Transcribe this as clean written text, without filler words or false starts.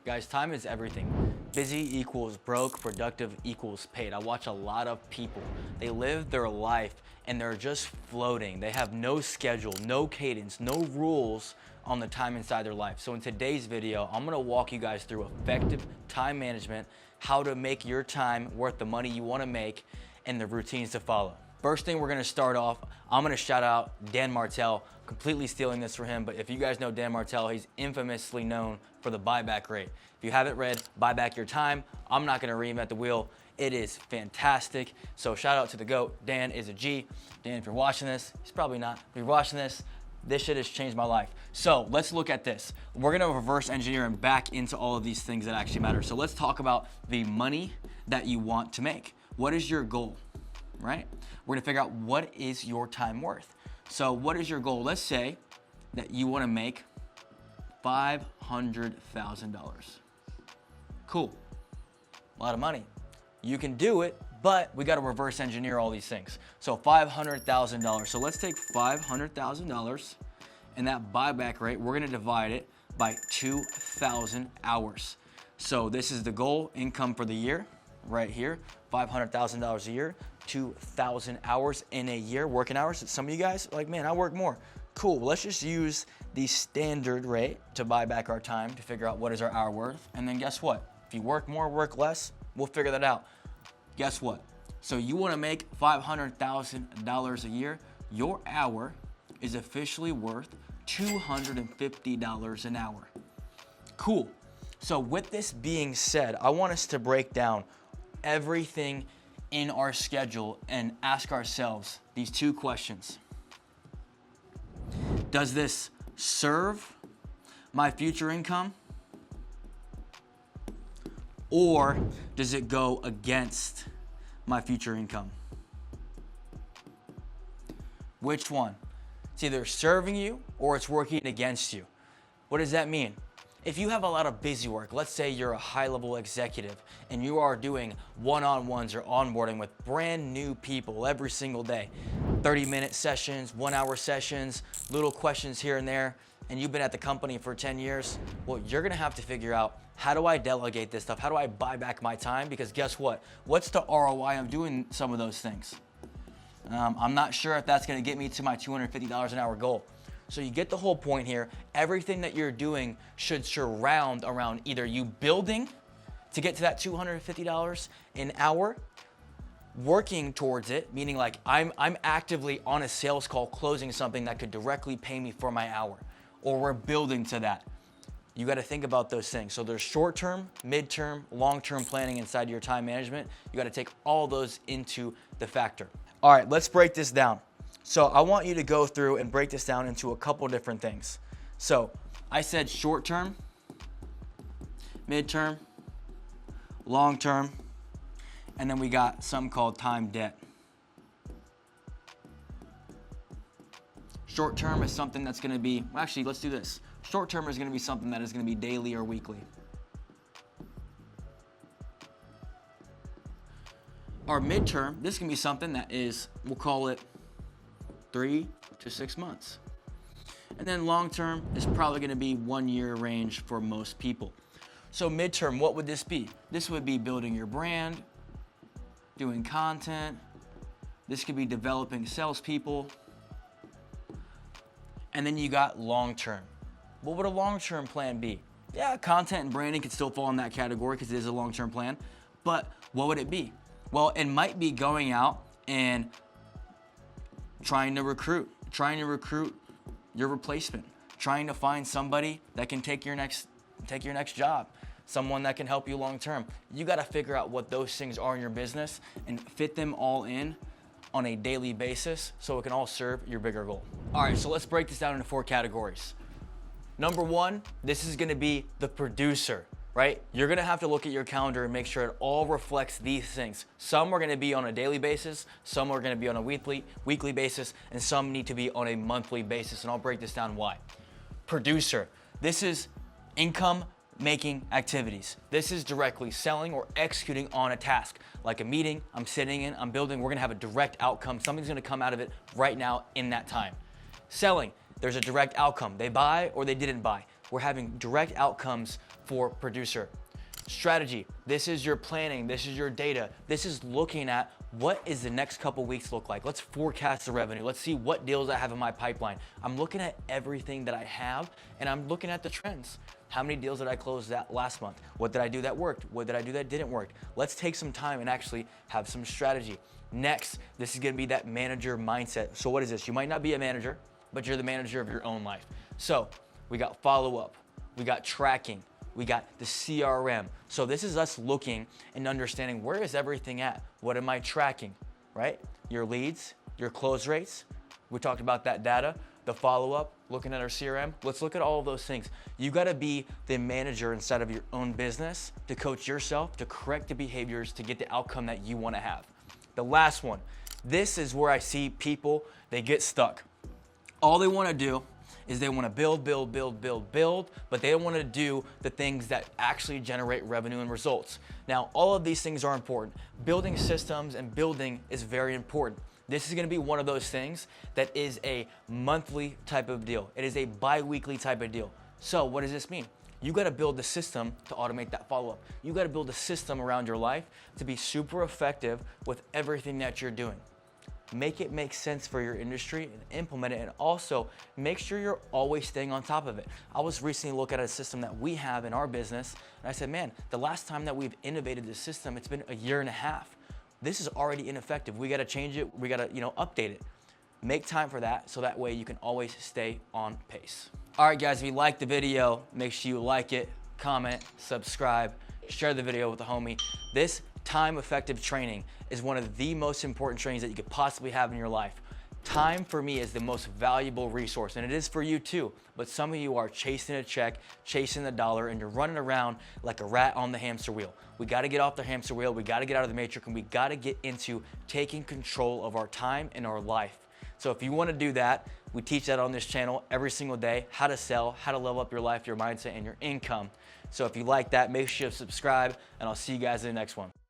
Guys, time is everything. Busy equals broke, productive equals paid. I watch a lot of people. They live their life and they're just floating. They have no schedule, no cadence, no rules on the time inside their life. So in today's video, I'm gonna walk you guys through effective time management, how to make your time worth the money you wanna make, and the routines to follow. First thing we're gonna start off, I'm gonna shout out Dan Martell, completely stealing this for him, but if you guys know Dan Martell, he's infamously known for the buyback rate. If you haven't read Buy Back Your Time, I'm not gonna reinvent the wheel. It is fantastic. So shout out to the GOAT. Dan is a G. Dan, if you're watching this, he's probably not. If you're watching this shit has changed my life. So let's look at this. We're gonna reverse engineer and back into all of these things that actually matter. So let's talk about the money that you want to make. What is your goal, right? We're gonna figure out what is your time worth. So what is your goal? Let's say that you wanna make $500,000. Cool, a lot of money. You can do it, but we gotta reverse engineer all these things. So $500,000. So let's take $500,000 and that buyback rate, we're gonna divide it by 2,000 hours. So this is the goal income for the year, right here, $500,000 a year, 2,000 hours in a year, working hours. Some of you guys are like, man, I work more. Cool, let's just use the standard rate to buy back our time to figure out what is our hour worth. And then guess what? If you work more, work less, we'll figure that out. Guess what? So you wanna make $500,000 a year, your hour is officially worth $250 an hour. Cool. So with this being said, I want us to break down everything in our schedule and ask ourselves these two questions. Does this serve my future income? Or does it go against my future income? Which one? It's either serving you or it's working against you. What does that mean? If you have a lot of busy work, let's say you're a high-level executive and you are doing one-on-ones or onboarding with brand new people every single day, 30-minute sessions, 1-hour sessions, little questions here and there, and you've been at the company for 10 years, well, you're gonna have to figure out, how do I delegate this stuff? How do I buy back my time? Because guess what? What's the ROI of doing some of those things? I'm not sure if that's gonna get me to my $250 an hour goal. So you get the whole point here. Everything that you're doing should surround around either you building to get to that $250 an hour, working towards it, meaning like I'm actively on a sales call closing something that could directly pay me for my hour, or we're building to that. You got to think about those things. So there's short-term, mid-term, long-term planning inside your time management. You got to take all those into the factor. All right, let's break this down. So I want you to go through and break this down into a couple different things. So I said short-term, mid-term, long-term, and then we got something called time debt. Short-term is something that's gonna be, actually, let's do this. Short-term is gonna be something that is gonna be daily or weekly. Our mid-term, this can be something that is, we'll call it 3 to 6 months. And then long-term is probably gonna be 1 year range for most people. So mid-term, what would this be? This would be building your brand, doing content. This could be developing salespeople. And then you got long-term. What would a long-term plan be? Yeah, content and branding could still fall in that category because it is a long-term plan, but what would it be? Well, it might be going out and trying to recruit your replacement, trying to find somebody that can take your next job, someone that can help you long term. You got to figure out what those things are in your business and fit them all in on a daily basis so it can all serve your bigger goal. All right, so let's break this down into 4 categories. Number 1, this is going to be the producer, right? You're gonna have to look at your calendar and make sure it all reflects these things. Some are gonna be on a daily basis, some are gonna be on a weekly basis, and some need to be on a monthly basis, and I'll break this down why. Producer, this is income making activities. This is directly selling or executing on a task, like a meeting, I'm sitting in, I'm building, we're gonna have a direct outcome. Something's gonna come out of it right now in that time. Selling, there's a direct outcome. They buy or they didn't buy. we're having direct outcomes for producer. Strategy, this is your planning, this is your data. This is looking at what is the next couple weeks look like. Let's forecast the revenue. Let's see what deals I have in my pipeline. I'm looking at everything that I have and I'm looking at the trends. How many deals did I close that last month? What did I do that worked? What did I do that didn't work? Let's take some time and actually have some strategy. Next, this is gonna be that manager mindset. So what is this? You might not be a manager, but you're the manager of your own life. So we got follow-up, we got tracking, we got the CRM. So this is us looking and understanding where is everything at? What am I tracking, right? Your leads, your close rates. We talked about that data, the follow-up, looking at our CRM. Let's look at all of those things. You gotta be the manager inside of your own business to coach yourself, to correct the behaviors, to get the outcome that you wanna have. The last one, this is where I see people, they get stuck. All they wanna do is they wanna build, but they don't wanna do the things that actually generate revenue and results. Now, all of these things are important. Building systems and building is very important. This is gonna be one of those things that is a monthly type of deal. It is a bi-weekly type of deal. So what does this mean? You gotta build the system to automate that follow-up. You gotta build a system around your life to be super effective with everything that you're doing. Make it make sense for your industry and implement it, and also make sure you're always staying on top of it. I was recently looking at a system that we have in our business, and I said, man, the last time that we've innovated this system, it's been a year and a half. This is already ineffective. We gotta change it, we gotta update it. Make time for that so that way you can always stay on pace. All right, guys, if you liked the video, make sure you like it, comment, subscribe, share the video with a homie. This time-effective training is one of the most important trainings that you could possibly have in your life. Time for me is the most valuable resource, and it is for you too. But some of you are chasing a check, chasing the dollar, and you're running around like a rat on the hamster wheel. We gotta get off the hamster wheel, we gotta get out of the matrix, and we gotta get into taking control of our time and our life. So if you wanna do that, we teach that on this channel every single day, how to sell, how to level up your life, your mindset, and your income. So if you like that, make sure you subscribe, and I'll see you guys in the next one.